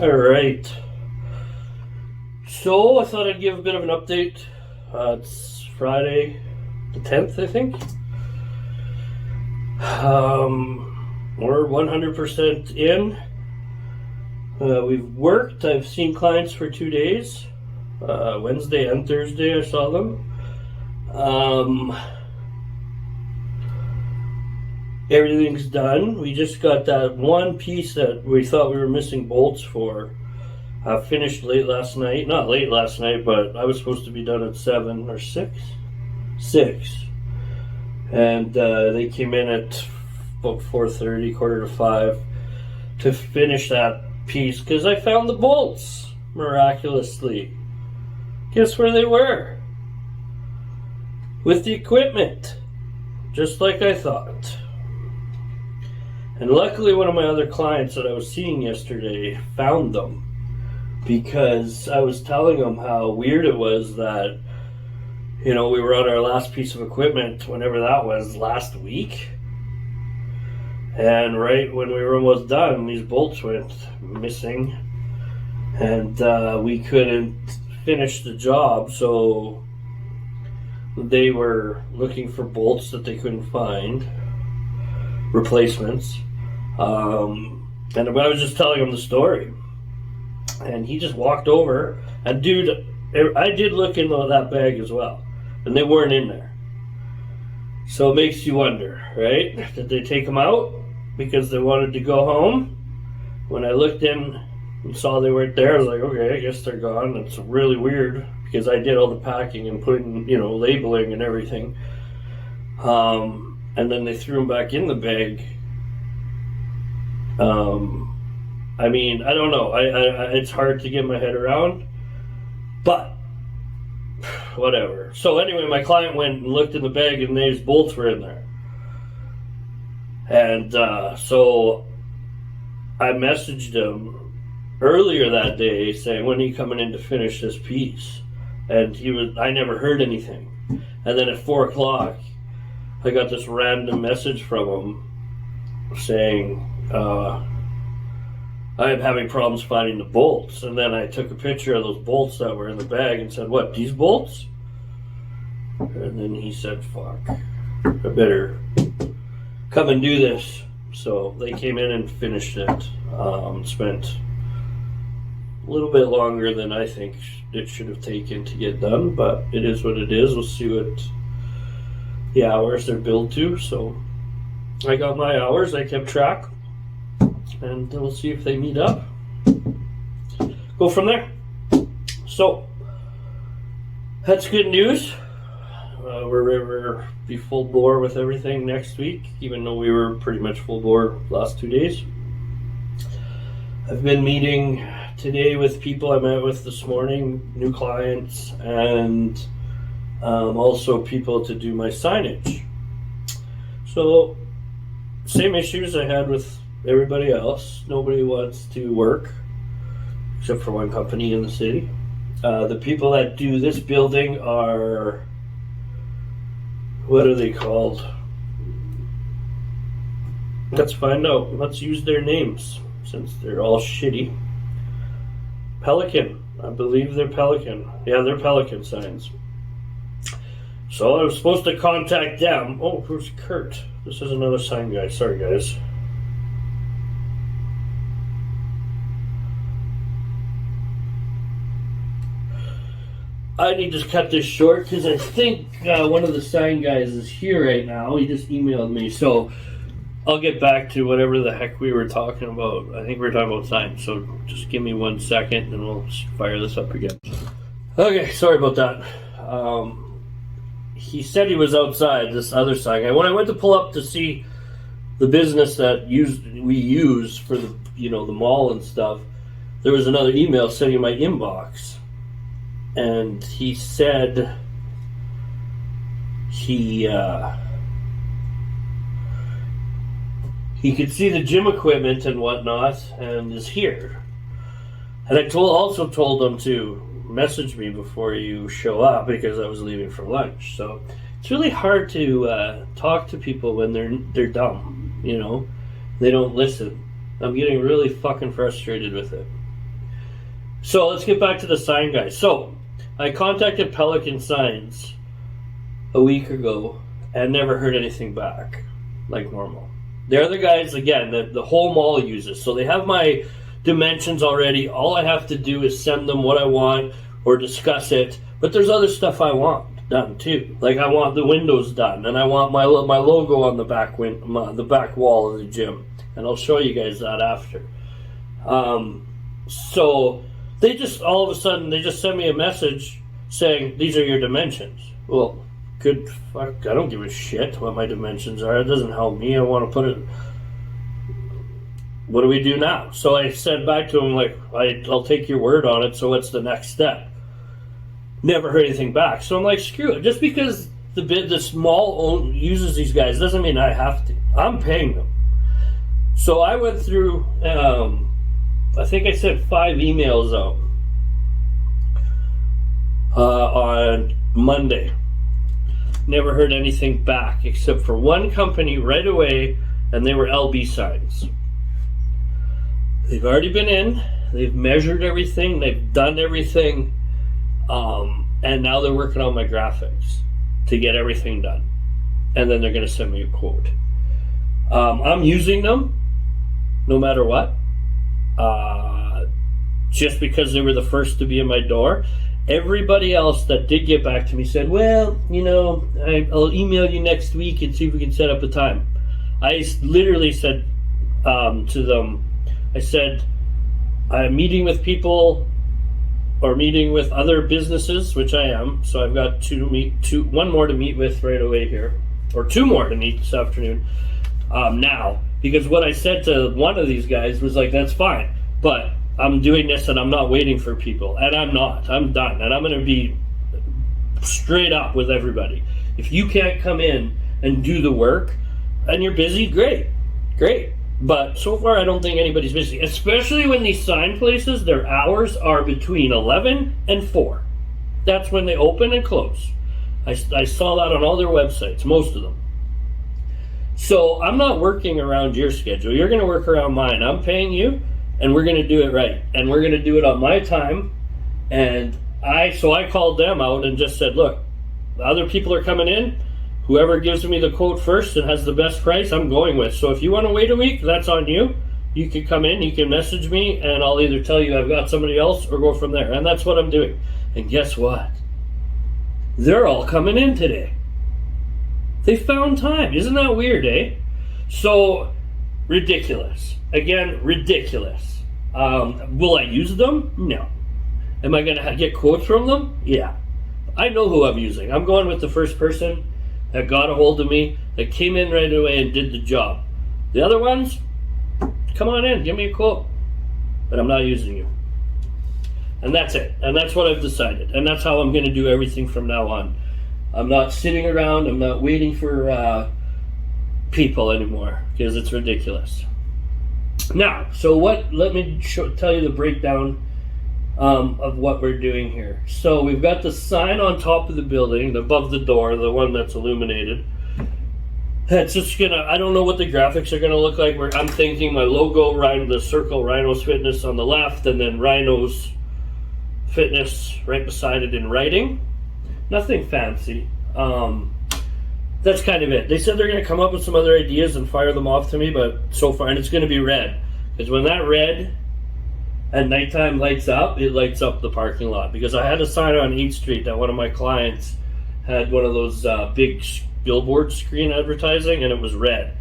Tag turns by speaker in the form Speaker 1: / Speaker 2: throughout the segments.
Speaker 1: All right. So I thought I'd give a bit of an update. It's Friday the 10th, I think. We're 100% in. We've worked. I've seen clients for 2 days. Wednesday and Thursday I saw them. Everything's done. We just got that one piece that we thought we were missing bolts for. Finished late last night. Not late last night, but I was supposed to be done at 7 or 6. 6. And they came in at about 4:30, quarter to 5 to finish that piece because I found the bolts miraculously. Guess where they were? With the equipment. Just like I thought. And luckily one of my other clients that I was seeing yesterday found them, because I was telling him how weird it was that, we were on our last piece of equipment, whenever that was, last week. And right when we were almost done, these bolts went missing. And we couldn't finish the job, so they were looking for bolts that they couldn't find. Replacements. And I was just telling him the story. And he just walked over. And dude, I did look in that bag as well. And they weren't in there. So it makes you wonder, right? Did they take them out because they wanted to go home? When I looked in and saw they weren't there, I was like, okay, I guess they're gone. It's really weird because I did all the packing and putting, labeling and everything. And then they threw them back in the bag. I don't know. It's hard to get my head around, but whatever. So anyway, my client went and looked in the bag, and these bolts were in there. And so I messaged him earlier that day saying, when are you coming in to finish this piece? And I never heard anything. And then at 4 o'clock, I got this random message from him saying, I am having problems finding the bolts. And then I took a picture of those bolts that were in the bag and said, what, these bolts? And then he said, fuck, I better come and do this. So they came in and finished it. Spent a little bit longer than I think it should have taken to get done, but it is what it is. We'll see what the hours they're billed to. So I got my hours, I kept track, and we'll see if they meet up. Go from there. So that's good news. We're be full bore with everything next week, even though we were pretty much full bore last 2 days. I've been meeting today with people I met with this morning, new clients, and also people to do my signage. So same issues I had with everybody else. Nobody wants to work except for one company in the city. The people that do this building are, what are they called? Let's find out. Let's use their names since they're all shitty. Pelican. I believe they're Pelican. Yeah, they're Pelican signs. So I was supposed to contact them. Oh, who's Kurt? This is another sign guy. Sorry, guys. I need to cut this short because I think one of the sign guys is here right now. He just emailed me. So I'll get back to whatever the heck we were talking about. I think we were talking about signs. So just give me 1 second and we'll fire this up again. Okay, sorry about that. He said he was outside, this other sign guy. When I went to pull up to see the business that we use for the the mall and stuff, there was another email sitting in my inbox. And he said he could see the gym equipment and whatnot and is here. And I also told him to message me before you show up because I was leaving for lunch. So it's really hard to talk to people when they're dumb, They don't listen. I'm getting really fucking frustrated with it. So let's get back to the sign guys. So I contacted Pelican Signs a week ago and never heard anything back like normal. They're the guys, again, that the whole mall uses. So they have my dimensions already. All I have to do is send them what I want or discuss it. But there's other stuff I want done too. Like I want the windows done, and I want my logo on the back the back wall of the gym. And I'll show you guys that after. So they just all of a sudden they just send me a message saying these are your dimensions. Well, good fuck, I don't give a shit what my dimensions are. It doesn't help me. I want to put it. What do we do now? So I said back to him like, I'll take your word on it. So what's the next step? Never heard anything back. So I'm like, screw it. Just because the small uses these guys doesn't mean I have to. I'm paying them. So I went through. I think I sent 5 emails out on Monday. Never heard anything back except for one company right away, and they were LB Signs. They've already been in, they've measured everything, they've done everything, and now they're working on my graphics to get everything done. And then they're going to send me a quote. I'm using them no matter what. Just because they were the first to be in my door. Everybody else that did get back to me said, well, I'll email you next week and see if we can set up a time. I literally said to them, I said, I'm meeting with people or meeting with other businesses, which I am. So I've got one more to meet with right away here, or 2 more to meet this afternoon now. Because what I said to one of these guys was like, that's fine, but I'm doing this and I'm not waiting for people. And I'm not. I'm done. And I'm going to be straight up with everybody. If you can't come in and do the work and you're busy, great. But so far, I don't think anybody's busy. Especially when these sign places, their hours are between 11 and 4. That's when they open and close. I saw that on all their websites, most of them. So I'm not working around your schedule. You're going to work around mine. I'm paying you, and we're going to do it right. And we're going to do it on my time. And I called them out and just said, look, the other people are coming in. Whoever gives me the quote first and has the best price, I'm going with. So if you want to wait a week, that's on you. You can come in, you can message me, and I'll either tell you I've got somebody else or go from there. And that's what I'm doing. And guess what? They're all coming in today. They found time. Isn't that weird, eh? So, ridiculous. Again, ridiculous. Will I use them? No. Am I going to get quotes from them? Yeah. I know who I'm using. I'm going with the first person that got a hold of me, that came in right away and did the job. The other ones, come on in, give me a quote. But I'm not using you. And that's it. And that's what I've decided. And that's how I'm going to do everything from now on. I'm not sitting around. I'm not waiting for people anymore because it's ridiculous. Now, so let me tell you the breakdown of what we're doing here. So we've got the sign on top of the building, above the door, the one that's illuminated. That's just I don't know what the graphics are gonna look like. I'm thinking my logo, the circle, Rhino's Fitness on the left, and then Rhino's Fitness right beside it in writing. Nothing fancy. That's kind of it. They said they're gonna come up with some other ideas and fire them off to me, but so far, and it's gonna be red. Because when that red at nighttime lights up, it lights up the parking lot. Because I had a sign on 8th Street that one of my clients had one of those big billboard screen advertising, and it was red.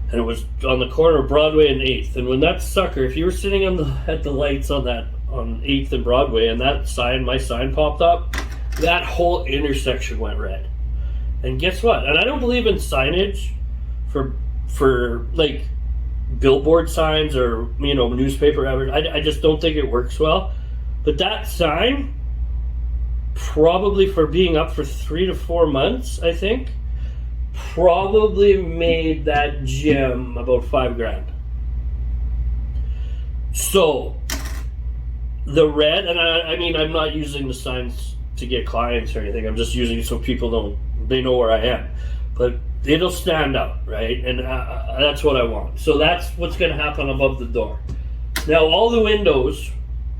Speaker 1: And it was on the corner of Broadway and 8th. And when that sucker, if you were sitting at the lights on 8th and Broadway, and my sign popped up, that whole intersection went red. And guess what? And I don't believe in signage for like billboard signs or newspaper advertising. I just don't think it works well. But that sign, probably for being up for 3 to 4 months, I think, probably made that gym about $5,000. So the red, and I mean, I'm not using the signs to get clients or anything. I'm just using it so people know where I am. But it'll stand out, right? And that's what I want. So that's what's going to happen above the door. Now, all the windows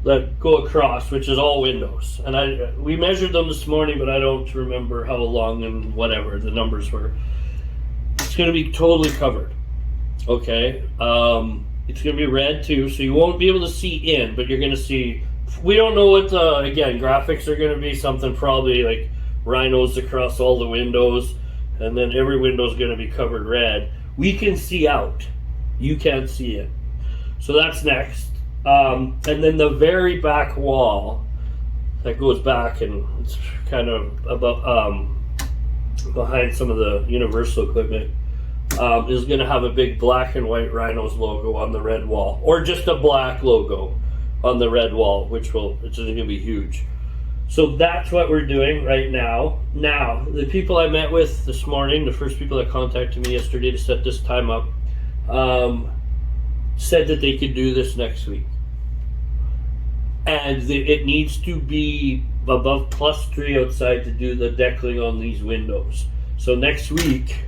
Speaker 1: that go across, which is all windows. And we measured them this morning, but I don't remember how long and whatever the numbers were. It's going to be totally covered. Okay. It's going to be red too, so you won't be able to see in, but you're going to see. We don't know what again, graphics are going to be. Something probably like rhinos across all the windows, and then every window is going to be covered red. We can see out. You can't see in. So that's next. And then the very back wall that goes back, and it's kind of above, behind some of the Universal equipment, is going to have a big black and white Rhinos logo on the red wall, or just a black logo on the red wall, which it's going to be huge. So that's what we're doing right now. Now, the people I met with this morning, the first people that contacted me yesterday to set this time up, said that they could do this next week. And it needs to be above +3 outside to do the deckling on these windows. So next week,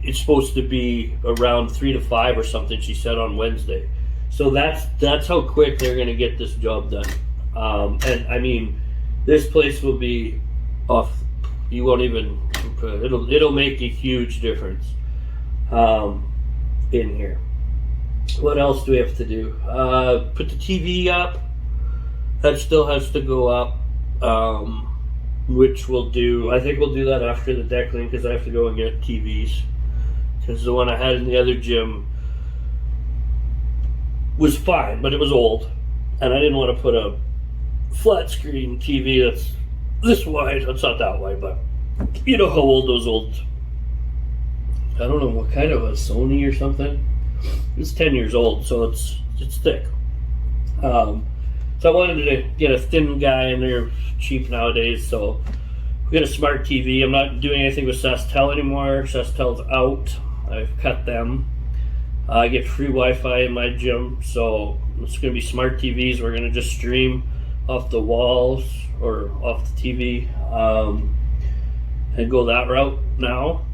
Speaker 1: it's supposed to be around 3 to 5 or something, she said on Wednesday. So that's how quick they're going to get this job done. And I mean, this place will be off. You won't even. It'll make a huge difference in here. What else do we have to do? Put the TV up. That still has to go up. Which we'll do. I think we'll do that after the deckling, because I have to go and get TVs. Because the one I had in the other gym was fine, but it was old, and I didn't want to put a flat screen TV that's this wide. It's not that wide, but you know how old those old. I don't know what kind of a Sony or something. It's 10 years old, so it's thick. So I wanted to get a thin guy, and they're cheap nowadays. So we got a smart TV. I'm not doing anything with SaskTel anymore. SaskTel's out. I've cut them. I get free Wi-Fi in my gym, so it's going to be smart TVs. We're going to just stream off the walls or off the TV and go that route now.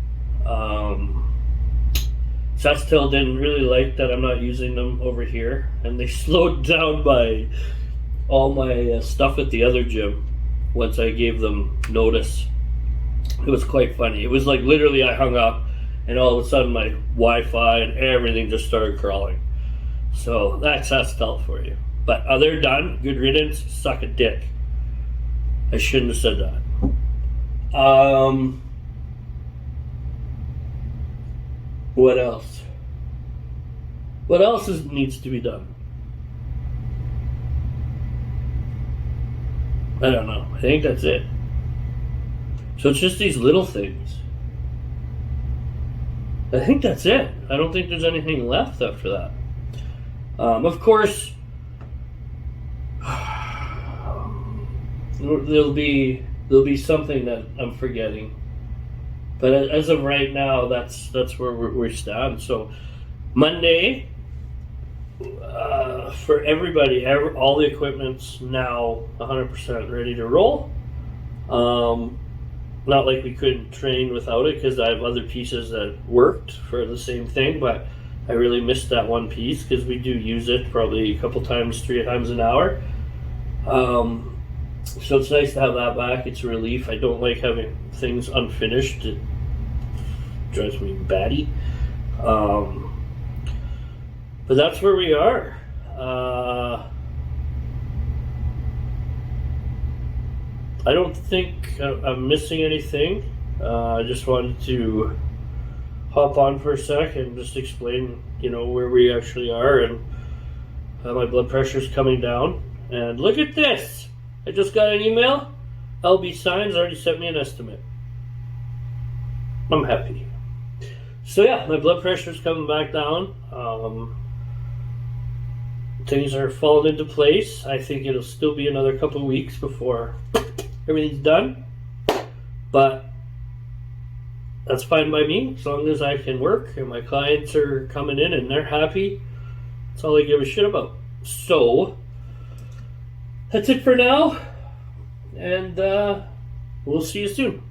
Speaker 1: SaskTel didn't really like that I'm not using them over here, and they slowed down all my stuff at the other gym once I gave them notice. It was quite funny. It was like literally I hung up, and all of a sudden my Wi-Fi and everything just started crawling. So that's SaskTel for you. But they're done. Good riddance. Suck a dick. I shouldn't have said that. What else? What else needs to be done? I don't know. I think that's it. So it's just these little things. I think that's it. I don't think there's anything left after that. Of course, there'll be something that I'm forgetting. But as of right now, that's where we stand. So Monday, for everybody, all the equipment's now 100% ready to roll. Not like we couldn't train without it, because I have other pieces that worked for the same thing, but I really missed that one piece because we do use it probably a couple times, 3 times an hour. So it's nice to have that back. It's a relief. I don't like having things unfinished. It drives me batty. But that's where we are. I don't think I'm missing anything. I just wanted to hop on for a sec and just explain, where we actually are and how my blood pressure's coming down. And look at this! I just got an email. LB Signs already sent me an estimate. I'm happy. So yeah, my blood pressure's coming back down. Things are falling into place. I think it'll still be another couple of weeks before everything's done. But that's fine by me, as long as I can work and my clients are coming in and they're happy. That's all I give a shit about. So that's it for now, and we'll see you soon.